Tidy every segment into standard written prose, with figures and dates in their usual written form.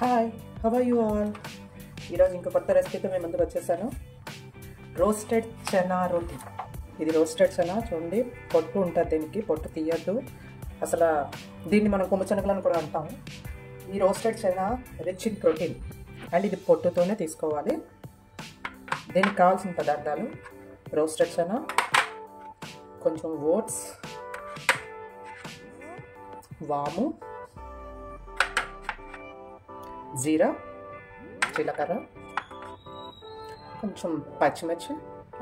Hi, how are you all? ఈరోజు ఇంకో కొత్త రెసిపీతో మేము ముందుకు వచ్చేసాను. రోస్టెడ్ చనా రోటీ. ఇది రోస్టెడ్ చనా చూడండి, పొట్టు ఉంటుంది, దీనికి పొట్టు తీయద్దు అసలు. దీన్ని మనం కొమ్ము శనగలను కూడా అంటాము. ఈ roasted chana rich in protein and ఇది పొట్టుతోనే తీసుకోవాలి. దీనికి కావాల్సిన పదార్థాలు: రోస్టెడ్ చనా, కొంచెం ఓట్స్, వాము, జీరా, జీలకర్ర, కొంచెం పచ్చిమిర్చి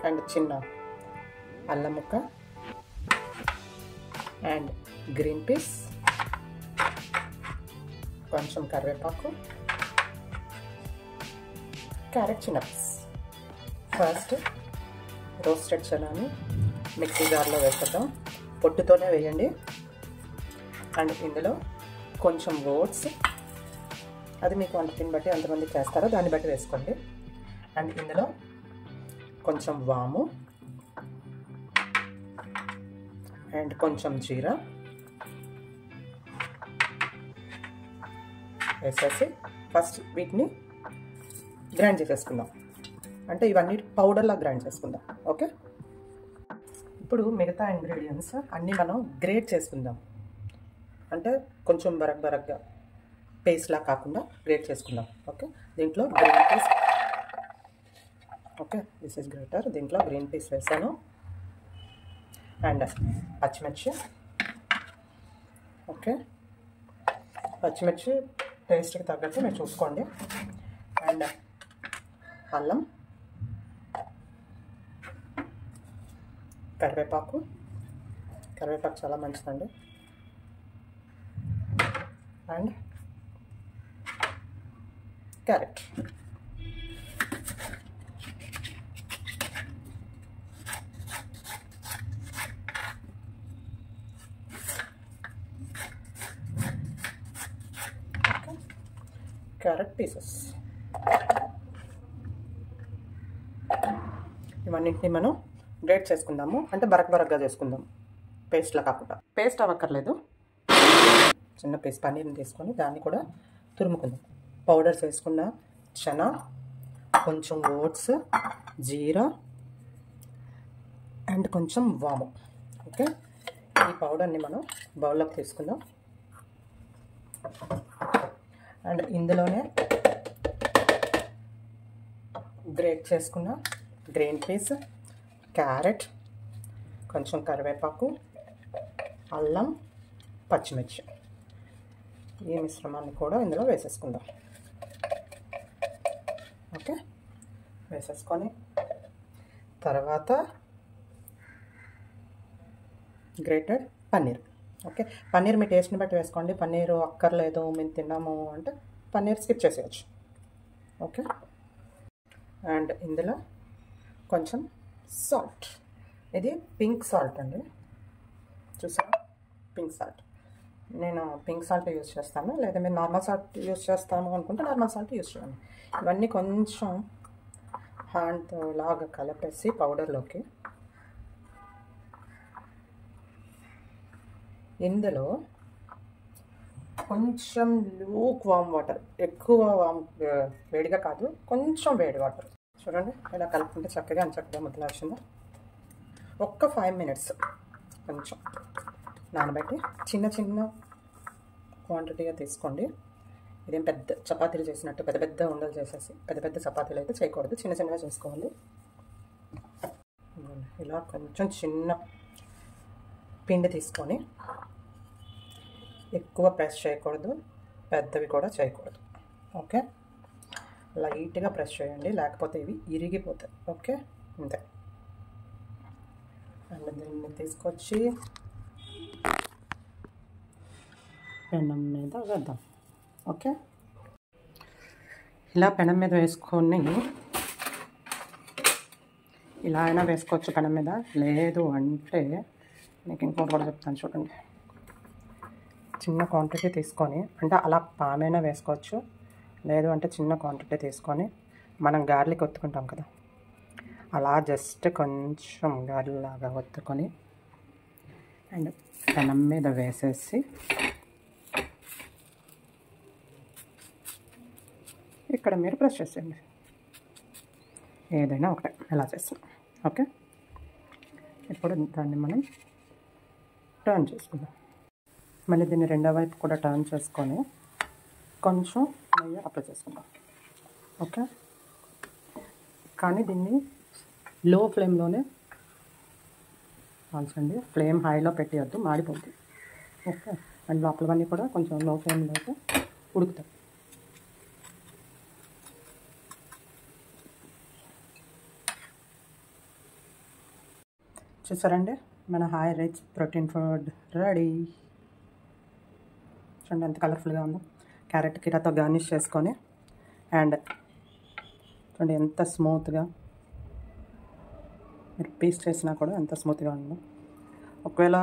అండ్ చిన్న అల్లం ముక్క అండ్ గ్రీన్ పీస్, కొంచెం కరివేపాకు, క్యారెట్ చిన్న పీస్. ఫస్ట్ రోస్టెడ్ చనాని మిక్సీ జార్లో వేసేద్దాం. పొట్టుతోనే వేయండి. అండ్ ఇందులో కొంచెం ఓట్స్, అది మీకు వంటని బట్టి ఎంతమంది చేస్తారో దాన్ని బట్టి వేసుకోండి. అండ్ ఇందులో కొంచెం వాము అండ్ కొంచెం జీరా వేసేసి ఫస్ట్ వీటిని గ్రైండ్ చేసేసుకుందాం. అంటే ఇవన్నీ పౌడర్లా గ్రైండ్ చేసుకుందాం. ఓకే, ఇప్పుడు మిగతా ఇంగ్రీడియంట్స్ అన్నీ మనం గ్రేట్ చేసుకుందాం. అంటే కొంచెం బరగ్గా పేస్ట్లా కాకుండా గ్రేట్ చేసుకుందాం. ఓకే, దీంట్లో green peas, okay this is greater, దీంట్లో గ్రీన్ పీస్ వేసాను అండ్ పచ్చిమిర్చి. ఓకే, పచ్చిమిర్చి టేస్ట్కి తగ్గట్టు మీరు చూసుకోండి. అండ్ అల్లం, కరివేపాకు చాలా మంచిదండి. And carrot. Carrot pieces. ఇవన్నింటినీ మనం గ్రేట్ చేసుకుందాము. అంటే బరగ్గా చేసుకుందాం, పేస్ట్లా కాకుండా. పేస్ట్ అవ్వక్కర్లేదు, చిన్న పీస్ పన్నీర్ని తీసుకొని దాన్ని కూడా తురుముకుందాం. పౌడర్స్ వేసుకున్న చనా, కొంచెం ఓట్స్, జీరా అండ్ కొంచెం వాము. ఓకే, ఈ పౌడర్ని మనం బౌల్లోకి తీసుకుందాం. అండ్ ఇందులోనే గ్రేట్ చేసుకున్న గ్రీన్ పీస్, క్యారెట్, కొంచెం కరివేపాకు, అల్లం, పచ్చిమిర్చి, ఈ మిశ్రమాన్ని కూడా ఇందులో వేసేసుకుందాం. ఓకే, వేసేసుకొని తర్వాత గ్రేటెడ్ పన్నీర్. ఓకే, పన్నీర్ మీ టేస్ట్ని బట్టి వేసుకోండి. పన్నీరు అక్కర్లేదు మేము తిన్నాము అంటే పన్నీర్ స్కిప్ చేసేయచ్చు. ఓకే, అండ్ ఇందులో కొంచెం సాల్ట్. ఇది పింక్ సాల్ట్ అండి, చూసారా, పింక్ సాల్ట్. నేను పింక్ సాల్ట్ యూజ్ చేస్తాను, లేదా మీరు నార్మల్ సాల్ట్ యూజ్ చేస్తాను అనుకుంటే నార్మల్ సాల్ట్ యూజ్ చేయండి. ఇవన్నీ కొంచెం హ్యాండ్తో లాగా కలిపేసి పౌడర్లోకి ఇందులో కొంచెం లూక్ వామ్ వాటర్, ఎక్కువ వేడిగా కాదు, కొంచెం వేడి వాటర్. చూడండి ఇలా కలుపుకుంటే చక్కగా ముద్దలా వచ్చిందా. ఒక్క 5 minutes కొంచెం నానబెట్టి చిన్న క్వాంటిటీగా తీసుకోండి. ఇదేం పెద్ద చపాతీలు చేసినట్టు పెద్ద ఉండలు చేసేసి పెద్ద చపాతీలు అయితే చేయకూడదు, చిన్నగా చేసుకోవాలి. ఇలా కొంచెం చిన్న పిండి తీసుకొని ఎక్కువ ప్రెస్ చేయకూడదు, పెద్దవి కూడా చేయకూడదు. ఓకే, లైట్గా ప్రెస్ చేయండి, లేకపోతే ఇవి ఇరిగిపోతాయి. ఓకే, అంతే. అండ్ దీన్ని తీసుకొచ్చి పెనం మీద వేద్దాం. ఓకే, ఇలా పెనం మీద వేసుకొని ఇలా అయినా వేసుకోవచ్చు పెనం మీద. లేదు అంటే మీకు ఇంకోటి కూడా చెప్తాను చూడండి. చిన్న క్వాంటిటీ తీసుకొని, అంటే అలా పామైనా వేసుకోవచ్చు, లేదు అంటే చిన్న క్వాంటిటీ తీసుకొని మనం గార్లిక్ ఒత్తుకుంటాం కదా, అలా జస్ట్ కొంచెం గారెలాగా ఒత్తుకొని అండ్ పెనం మీద వేసేసి ఇక్కడ మీరు ప్రెస్ చేసేయండి, ఏదైనా ఒకటే ఎలా చేస్తాం. ఓకే, ఇప్పుడు దాన్ని మనం టర్న్ చేసుకుందాం. మళ్ళీ దీన్ని రెండో వైపు కూడా టర్న్ చేసుకొని కొంచెం నెయ్యి అప్లై చేసుకుందాం. ఓకే, కానీ దీన్ని లో ఫ్లేమ్లోనే కాల్చండి, ఫ్లేమ్ హైలో పెట్టేయద్దు, మాడిపోతుంది. ఓకే, అండ్ లోపలవన్నీ కూడా కొంచెం లో ఫ్లేమ్లో అయితే ఉడుకుతాయి. చూసారండి, మన high rich protein food ready. చూడండి ఎంత కలర్ఫుల్గా ఉందో. క్యారెట్ కీరాతో గార్నిష్ చేసుకొని, అండ్ చూడండి ఎంత స్మూత్గా, మీరు పీస్ చేసినా కూడా ఎంత స్మూత్గా ఉందో. ఒకవేళ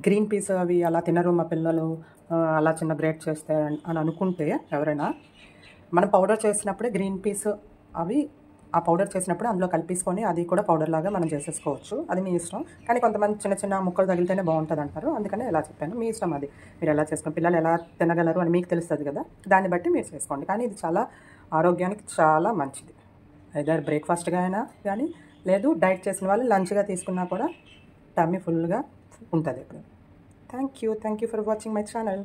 గ్రీన్ పీస్ అవి అలా తినరు మా పిల్లలు, అలా చిన్న గ్రేట్ చేస్తే అని అనుకుంటే ఎవరైనా, మనం పౌడర్ చేసినప్పుడే గ్రీన్ పీస్ అవి ఆ పౌడర్ చేసినప్పుడు అందులో కలిపేసుకొని అది కూడా పౌడర్ లాగా మనం చేసేసుకోవచ్చు, అది మీ ఇష్టం. కానీ కొంతమంది చిన్న చిన్న ముక్కలు తగిలితేనే బాగుంటుంది అంటారు, అందుకనే ఎలా చెప్పాను, మీ ఇష్టం అది. మీరు ఎలా చేసుకోండి, పిల్లలు ఎలా తినగలరు అని మీకు తెలుస్తుంది కదా, దాన్ని బట్టి మీరు చేసుకోండి. కానీ ఇది చాలా ఆరోగ్యానికి చాలా మంచిది. ఐదర్ బ్రేక్ఫాస్ట్గా అయినా కానీ, లేదు డైట్ చేసిన వాళ్ళు లంచ్గా తీసుకున్నా కూడా టమ్మీ ఫుల్గా ఉంటుంది ఇప్పుడు. Thank you for watching my channel.